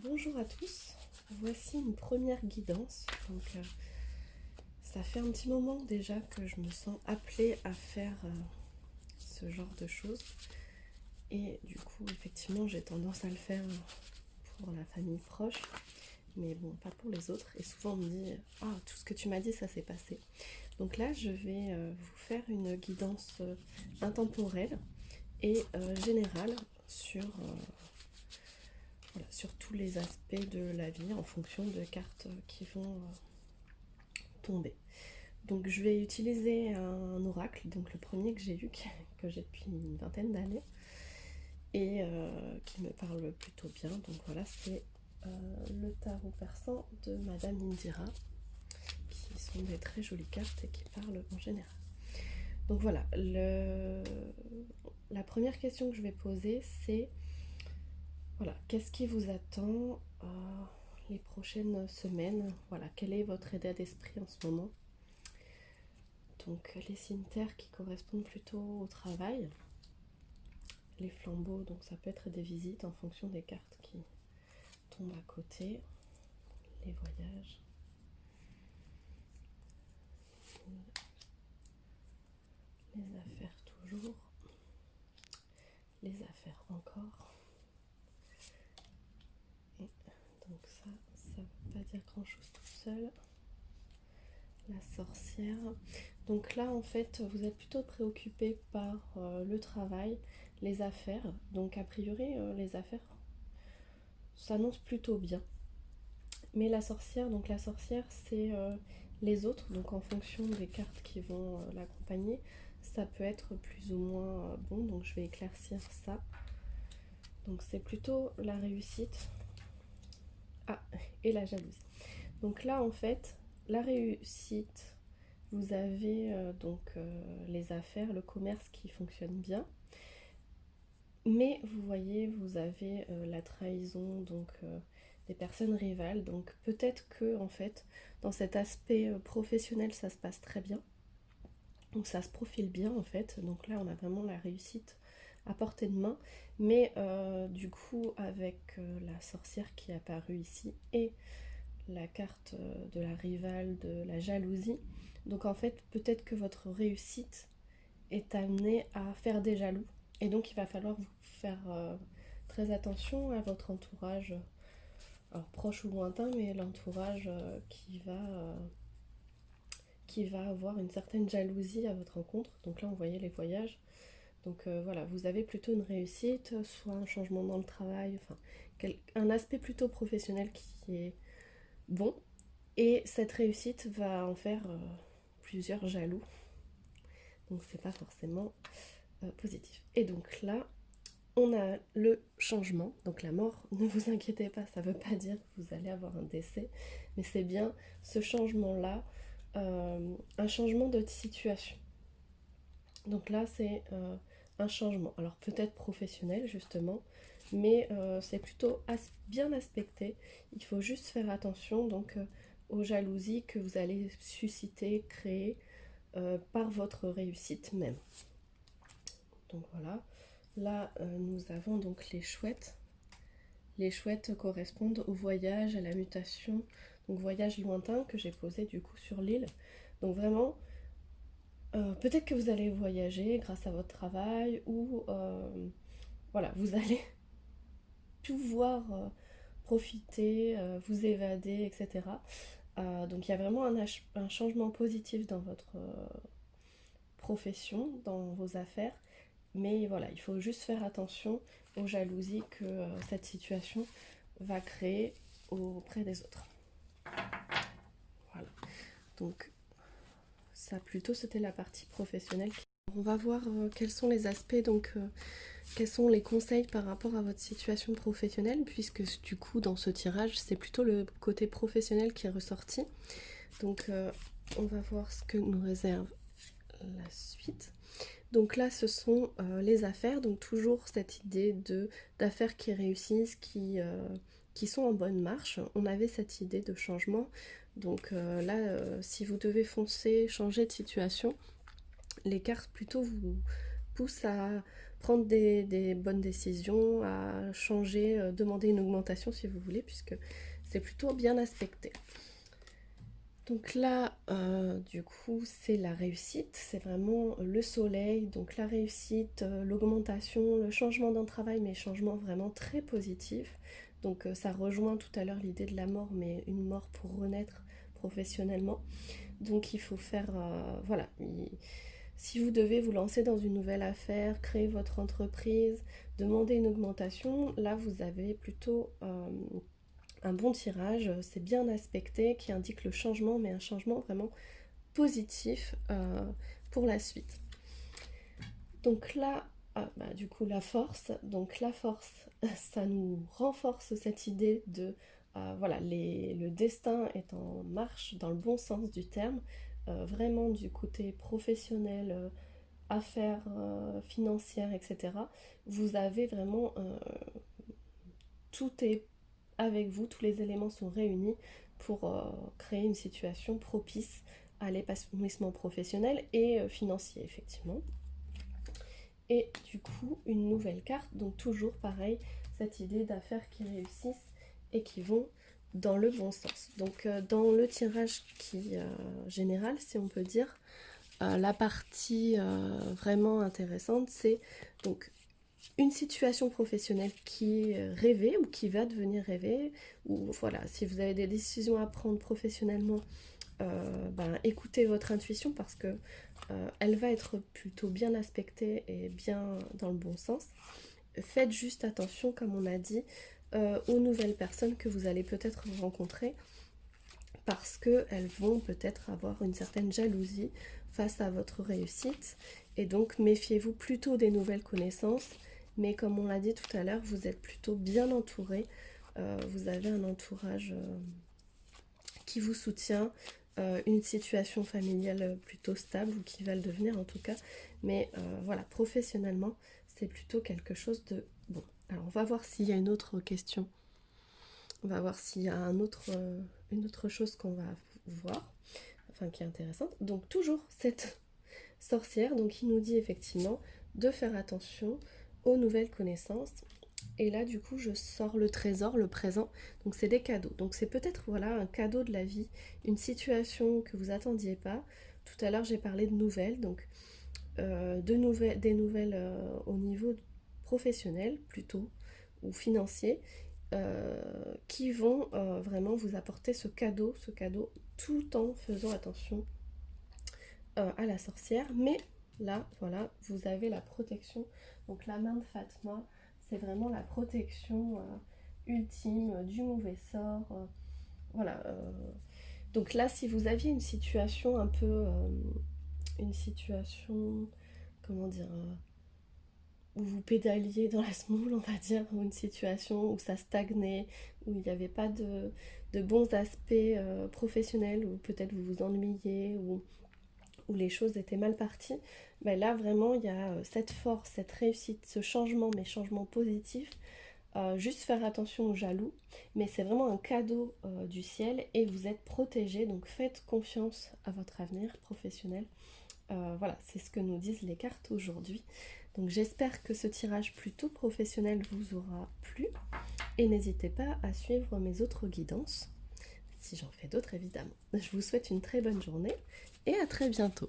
Bonjour à tous, voici une première guidance. Ça fait un petit moment déjà que je me sens appelée à faire ce genre de choses. Et du coup, effectivement, j'ai tendance à le faire pour la famille proche, mais bon, pas pour les autres. Et souvent on me dit « Ah, tout ce que tu m'as dit, ça s'est passé ». Donc là, je vais vous faire une guidance intemporelle et générale sur tous les aspects de la vie en fonction de cartes qui vont tomber. Donc je vais utiliser un oracle, donc le premier que j'ai eu, que j'ai depuis une vingtaine d'années, et qui me parle plutôt bien. Donc voilà, c'est le tarot persan de Madame Indira, qui sont des très jolies cartes et qui parlent en général. Donc voilà, la première question que je vais poser, c'est voilà, qu'est-ce qui vous attend les prochaines semaines? Voilà, quel est votre état d'esprit en ce moment? Donc les signes terres qui correspondent plutôt au travail, les flambeaux, donc ça peut être des visites en fonction des cartes qui tombent à côté, les voyages, les affaires toujours, les affaires encore. Et donc ça veut pas dire grand chose tout seul. La sorcière. Donc là en fait vous êtes plutôt préoccupé par le travail, les affaires. Donc a priori les affaires s'annoncent plutôt bien. Mais la sorcière, c'est les autres, donc en fonction des cartes qui vont l'accompagner, ça peut être plus ou moins bon, donc je vais éclaircir ça. Donc c'est plutôt la réussite. Ah, et la jalousie. Donc là en fait, la réussite, vous avez les affaires, le commerce qui fonctionne bien. Mais vous voyez, vous avez la trahison, des personnes rivales. Donc peut-être que en fait, dans cet aspect professionnel, ça se passe très bien. Donc ça se profile bien en fait. Donc là, on a vraiment la réussite à portée de main. Mais du coup, avec la sorcière qui est apparue ici et la carte de la rivale, de la jalousie. Donc en fait, peut-être que votre réussite est amenée à faire des jaloux. Et donc il va falloir vous faire très attention à votre entourage, alors proche ou lointain, mais l'entourage qui va avoir une certaine jalousie à votre rencontre. Donc là on voyait les voyages. Donc voilà, vous avez plutôt une réussite, soit un changement dans le travail, enfin un aspect plutôt professionnel qui est bon. Et cette réussite va en faire plusieurs jaloux. Donc c'est pas forcément positif. Et donc là, on a le changement, donc la mort, ne vous inquiétez pas, ça ne veut pas dire que vous allez avoir un décès, mais c'est bien ce changement-là, un changement de situation. Donc là, c'est un changement, alors peut-être professionnel justement, mais c'est plutôt bien aspecté. Il faut juste faire attention aux jalousies que vous allez susciter, créer par votre réussite même. Donc voilà. Là, nous avons donc les chouettes. Les chouettes correspondent au voyage, à la mutation, donc voyage lointain que j'ai posé du coup sur l'île. Donc vraiment, peut-être que vous allez voyager grâce à votre travail ou voilà, vous allez pouvoir profiter, vous évader, etc. Donc il y a vraiment un changement positif dans votre profession, dans vos affaires. Mais voilà, il faut juste faire attention aux jalousies que cette situation va créer auprès des autres. Voilà. Donc ça plutôt c'était la partie professionnelle. On va voir quels sont les aspects, quels sont les conseils par rapport à votre situation professionnelle, puisque du coup dans ce tirage c'est plutôt le côté professionnel qui est ressorti. Donc on va voir ce que nous réserve la suite. Donc là, ce sont les affaires, donc toujours cette idée d'affaires qui réussissent, qui sont en bonne marche. On avait cette idée de changement. Donc là, si vous devez foncer, changer de situation, les cartes plutôt vous poussent à prendre des bonnes décisions, à changer, demander une augmentation si vous voulez, puisque c'est plutôt bien aspecté. Donc là, du coup, c'est la réussite, c'est vraiment le soleil, donc la réussite, l'augmentation, le changement d'un travail, mais changement vraiment très positif. Donc ça rejoint tout à l'heure l'idée de la mort, mais une mort pour renaître professionnellement. Donc il faut faire, voilà, si vous devez vous lancer dans une nouvelle affaire, créer votre entreprise, demander une augmentation, là vous avez plutôt un bon tirage, c'est bien aspecté, qui indique le changement, mais un changement vraiment positif pour la suite. Donc là, du coup la force, ça nous renforce cette idée de voilà, le destin est en marche dans le bon sens du terme, vraiment du côté professionnel, affaires financières, etc. Vous avez vraiment tout est avec vous, tous les éléments sont réunis pour créer une situation propice à l'épanouissement professionnel et financier, effectivement. Et du coup, une nouvelle carte, donc toujours pareil, cette idée d'affaires qui réussissent et qui vont dans le bon sens. Donc dans le tirage général, si on peut dire, la partie vraiment intéressante, c'est donc une situation professionnelle qui est rêvée ou qui va devenir rêvée, ou voilà, si vous avez des décisions à prendre professionnellement, écoutez votre intuition parce que elle va être plutôt bien aspectée et bien dans le bon sens. Faites juste attention, comme on a dit, aux nouvelles personnes que vous allez peut-être rencontrer parce qu'elles vont peut-être avoir une certaine jalousie face à votre réussite et donc méfiez-vous plutôt des nouvelles connaissances, mais comme on l'a dit tout à l'heure, vous êtes plutôt bien entouré, vous avez un entourage qui vous soutient, une situation familiale plutôt stable ou qui va le devenir en tout cas, mais voilà, professionnellement c'est plutôt quelque chose de bon. Alors on va voir s'il y a une autre question, on va voir s'il y a une autre chose qu'on va voir, enfin qui est intéressante. Donc toujours cette sorcière, donc il nous dit effectivement de faire attention aux nouvelles connaissances. Et là du coup je sors le trésor, le présent, donc c'est des cadeaux. Donc c'est peut-être voilà un cadeau de la vie, une situation que vous attendiez pas. Tout à l'heure j'ai parlé de nouvelles, donc des nouvelles au niveau professionnel plutôt, ou financier, qui vont vraiment vous apporter ce cadeau tout en faisant attention à la sorcière. Mais là, voilà, vous avez la protection. Donc la main de Fatma, c'est vraiment la protection ultime du mauvais sort. Voilà. Donc là, si vous aviez une situation un peu... une situation... Comment dire où vous pédaliez dans la semoule, on va dire, ou une situation où ça stagnait, où il n'y avait pas de bons aspects professionnels, ou peut-être vous vous ennuyiez, ou où les choses étaient mal parties, ben là vraiment il y a cette force, cette réussite, ce changement, mais changement positif. Juste faire attention aux jaloux, mais c'est vraiment un cadeau du ciel et vous êtes protégé, donc faites confiance à votre avenir professionnel. Voilà, c'est ce que nous disent les cartes aujourd'hui. Donc j'espère que ce tirage plutôt professionnel vous aura plu et n'hésitez pas à suivre mes autres guidances, si j'en fais d'autres évidemment. Je vous souhaite une très bonne journée et à très bientôt.